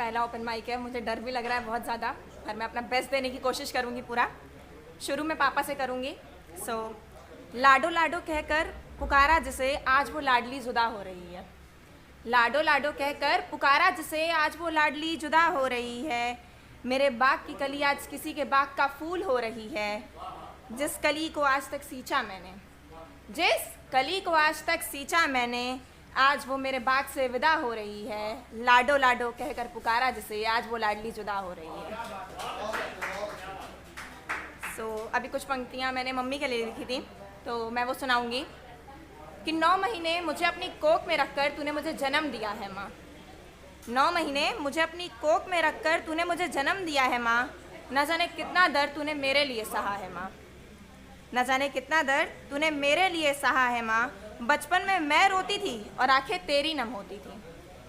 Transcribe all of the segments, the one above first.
पहला open mic है, मुझे डर भी लग रहा है बहुत ज़्यादा, पर मैं अपना बेस्ट देने की कोशिश करूँगी पूरा। शुरू में पापा से करूँगी। लाडो लाडो कहकर पुकारा जिसे, आज वो लाडली जुदा हो रही है। लाडो लाडो कहकर पुकारा जिसे, आज वो लाडली जुदा हो रही है। मेरे बाग की कली आज किसी के बाग का फूल हो रही है। जिस कली को आज तक सींचा मैंने, जिस कली को आज तक सींचा मैंने, आज वो मेरे बाग से विदा हो रही है। लाडो लाडो कहकर पुकारा जिसे, आज वो लाडली जुदा हो रही है। अभी कुछ पंक्तियाँ मैंने मम्मी के लिए लिखी थी, तो मैं वो सुनाऊंगी कि 9 महीने मुझे अपनी कोख में रखकर तूने मुझे जन्म दिया है माँ। 9 महीने मुझे अपनी कोख में रखकर तूने मुझे जन्म दिया है माँ। न जाने कितना दर्द तूने मेरे लिए सहा है माँ। न जाने कितना दर्द तूने मेरे लिए सहा है माँ। बचपन में मैं रोती थी और आंखें तेरी नम होती थी।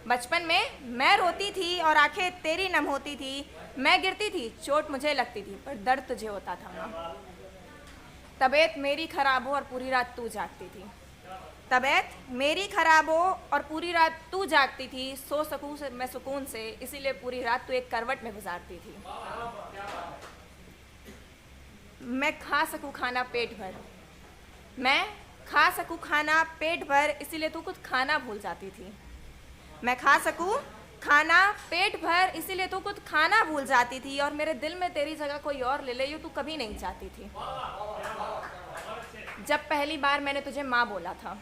बचपन में मैं रोती थी और आंखें तेरी नम होती थी। मैं गिरती थी, चोट मुझे लगती थी, पर दर्द तुझे होता था माँ। तबीयत मेरी खराब हो और पूरी रात तू जागती थी। तबीयत मेरी खराब हो और पूरी रात तू जागती थी। सो सकूं से मैं सुकून से, इसीलिए पूरी रात तू एक करवट में गुजारती थी। मैं खा सकूं खाना पेट भर, मैं खा सकूं खाना पेट भर, इसीलिए तू कुछ खाना भूल जाती थी। मैं खा सकूं खाना पेट भर, इसीलिए तू कुछ खाना भूल जाती थी। और मेरे दिल में तेरी जगह कोई और ले ले, ये तू कभी नहीं चाहती थी। जब पहली बार मैंने तुझे माँ बोला था,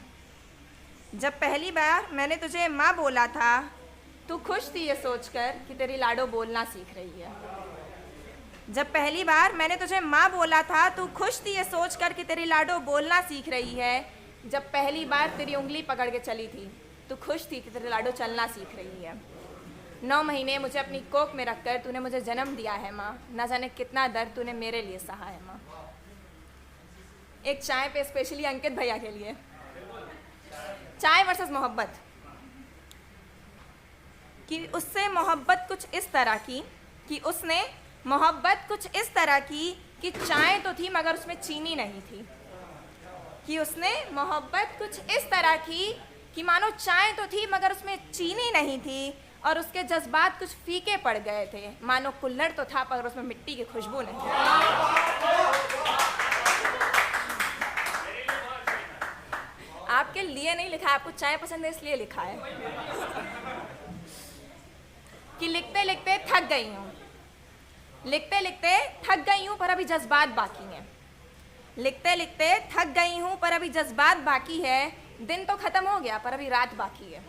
जब पहली बार मैंने तुझे माँ बोला था, तू खुश थी ये सोचकर कि तेरी लाडो बोलना सीख रही है। जब पहली बार मैंने तुझे माँ बोला था, तू खुश थी ये सोचकर कि तेरी लाडो बोलना सीख रही है। जब पहली बार तेरी उंगली पकड़ के चली थी, तू खुश थी कि तेरी लाडो चलना सीख रही है। 9 महीने मुझे अपनी कोख में रखकर तूने मुझे जन्म दिया है माँ। न जाने कितना दर्द तूने मेरे लिए सहा है माँ। एक चाय पे स्पेशली अंकित भैया के लिए। चाय वर्सेस मोहब्बत। कि उससे मोहब्बत कुछ इस तरह की, कि उसने मोहब्बत कुछ इस तरह की कि चाय तो थी मगर उसमें चीनी नहीं थी। कि उसने मोहब्बत कुछ इस तरह की कि मानो चाय तो थी मगर उसमें चीनी नहीं थी। और उसके जज्बात कुछ फीके पड़ गए थे, मानो कुल्हड़ तो था पर उसमें मिट्टी की खुशबू नहीं थी। आपके लिए नहीं लिखा है, आपको चाय पसंद है इसलिए लिखा है। कि लिखते लिखते थक गई हूँ, लिखते लिखते थक गई हूँ पर अभी जज्बात बाकी हैं। लिखते लिखते थक गई हूँ पर अभी जज्बात बाकी है। दिन तो खत्म हो गया पर अभी रात बाकी है।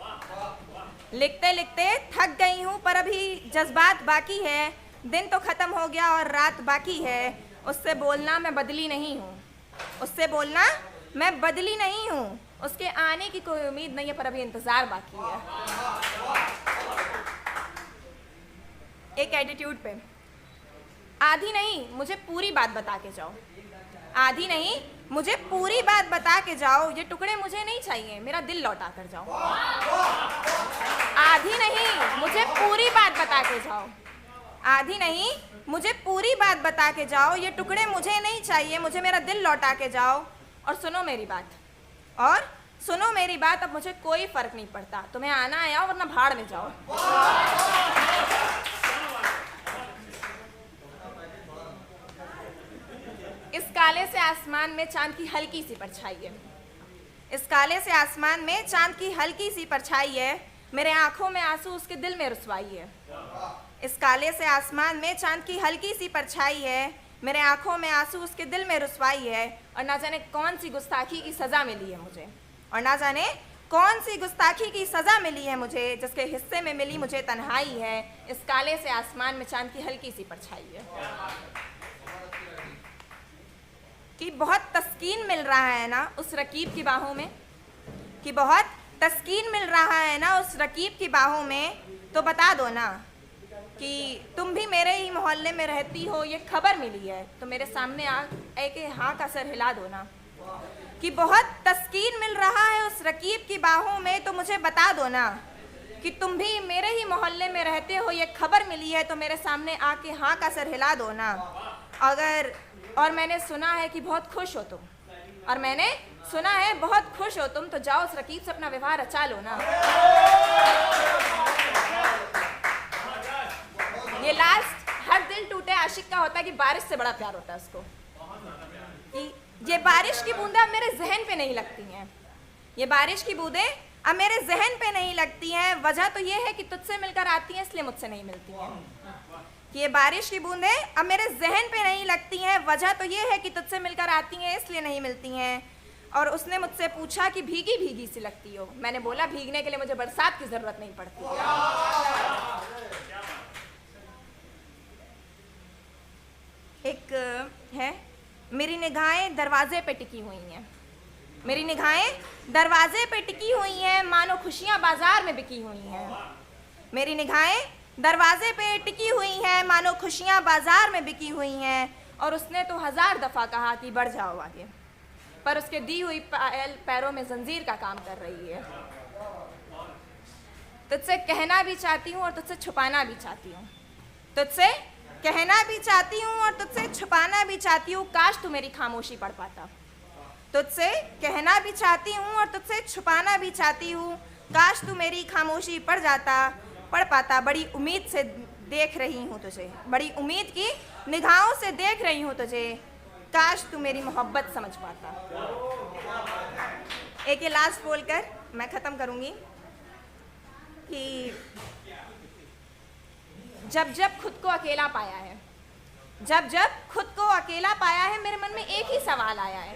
लिखते लिखते थक गई हूँ पर अभी जज्बात बाकी है। दिन तो खत्म हो गया और रात बाकी है। उससे बोलना मैं बदली नहीं हूँ, उससे बोलना मैं बदली नहीं हूँ। उसके आने की कोई उम्मीद नहीं है पर अभी इंतज़ार बाकी है। एक एटीट्यूड पे। आधी नहीं मुझे पूरी बात बता के जाओ, आधी नहीं मुझे पूरी बात बता के जाओ। ये टुकड़े मुझे नहीं चाहिए, मेरा दिल लौटा कर जाओ। आधी नहीं मुझे पूरी बात बता के जाओ, आधी नहीं मुझे पूरी बात बता के जाओ। ये टुकड़े मुझे नहीं चाहिए, मुझे मेरा दिल लौटा के जाओ। और सुनो मेरी बात, और सुनो मेरी बात, अब मुझे कोई फर्क नहीं पड़ता, तुम्हें आना आया वरना भाड़ में जाओ। इस काले से आसमान में चांद की हल्की सी परछाई है। इस काले से आसमान में चांद की हल्की सी परछाई है। मेरे आंखों में आंसू उसके दिल में रुसवाई है। इस काले से आसमान में चांद की हल्की सी परछाई है। मेरे आंखों में आंसू उसके दिल में रुसवाई है। और ना जाने कौन सी गुस्ताखी की सज़ा मिली है मुझे, और ना जाने कौन सी गुस्ताखी की सज़ा मिली है मुझे, जिसके हिस्से में मिली मुझे तन्हाई है। इस काले से आसमान में चांद की हल्की सी परछाई है। कि बहुत तस्कीन मिल रहा है ना उस रकीब की बाहों में, कि बहुत तस्कीन मिल रहा है ना उस रकीब की बाहों में। तो बता दो ना कि तुम भी मेरे ही मोहल्ले में रहती हो, ये खबर मिली है तो मेरे सामने आके हाँ का सर हिला दो ना। कि बहुत तस्कीन मिल रहा है उस रकीब की बाहों में, तो मुझे बता दो ना कि तुम भी मेरे ही मोहल्ले में रहते हो, ये खबर मिली है तो मेरे सामने आके हाँ का सर हिला दो ना। और मैंने सुना है कि बहुत खुश हो तुम, और मैंने सुना है बहुत खुश हो तुम, तो जाओ उस रकीब से अपना व्यवहार रचा लो ना। ये लास्ट हर दिल टूटे आशिक का होता है कि बारिश से बड़ा प्यार होता है उसको, कि ये बारिश की बूंदें अब मेरे जहन पे नहीं लगती हैं, ये बारिश की बूंदें अब मेरे जहन पे नहीं लगती हैं, वजह तो ये है कि तुझसे मिलकर आती हैं इसलिए मुझसे नहीं मिलती हैं। कि ये बारिश की बूंदें अब मेरे जहन पे नहीं लगती हैं, वजह तो ये है कि तुझसे मिलकर आती हैं इसलिए नहीं मिलती हैं। और उसने मुझसे पूछा कि भीगी भीगी सी लगती हो, मैंने बोला भीगने के लिए मुझे बरसात की ज़रूरत नहीं पड़ती। एक है, मेरी निगाहें दरवाजे पे टिकी हुई हैं, मेरी निगाहें दरवाजे पे टिकी हुई हैं, मानो खुशियाँ बाजार में बिकी हुई हैं। मेरी निगाहें दरवाजे पे टिकी हुई हैं, मानो खुशियाँ बाजार में बिकी हुई हैं। और उसने तो 1000 दफ़ा कहा कि बढ़ जाओ आगे, पर उसके दी हुई पायल पैरों में जंजीर का काम कर रही है। तुझसे कहना भी चाहती हूँ और तुझसे छुपाना भी चाहती हूँ, तुझसे कहना भी चाहती हूँ और तुझसे छुपाना भी चाहती हूँ, काश तू मेरी खामोशी पढ़ पाता। तुझसे कहना भी चाहती हूँ और तुझसे छुपाना भी चाहती हूँ, काश तू मेरी खामोशी पढ़ पाता। बड़ी उम्मीद से देख रही हूँ तुझे, बड़ी उम्मीद की निगाहों से देख रही हूँ तुझे, काश तू मेरी मोहब्बत समझ पाता। एक ये लास्ट बोलकर मैं ख़त्म करूँगी कि जब जब खुद को अकेला पाया है, जब जब खुद को अकेला पाया है, मेरे मन में एक ही सवाल आया है।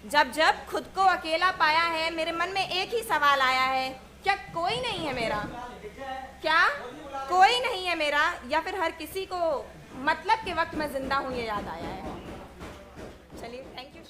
जब जब खुद को अकेला पाया है, मेरे मन में एक ही सवाल आया है, क्या कोई नहीं है मेरा? क्या कोई नहीं है मेरा? या फिर हर किसी को मतलब के वक्त मैं जिंदा हूँ ये याद आया है। चलिए, थैंक यू।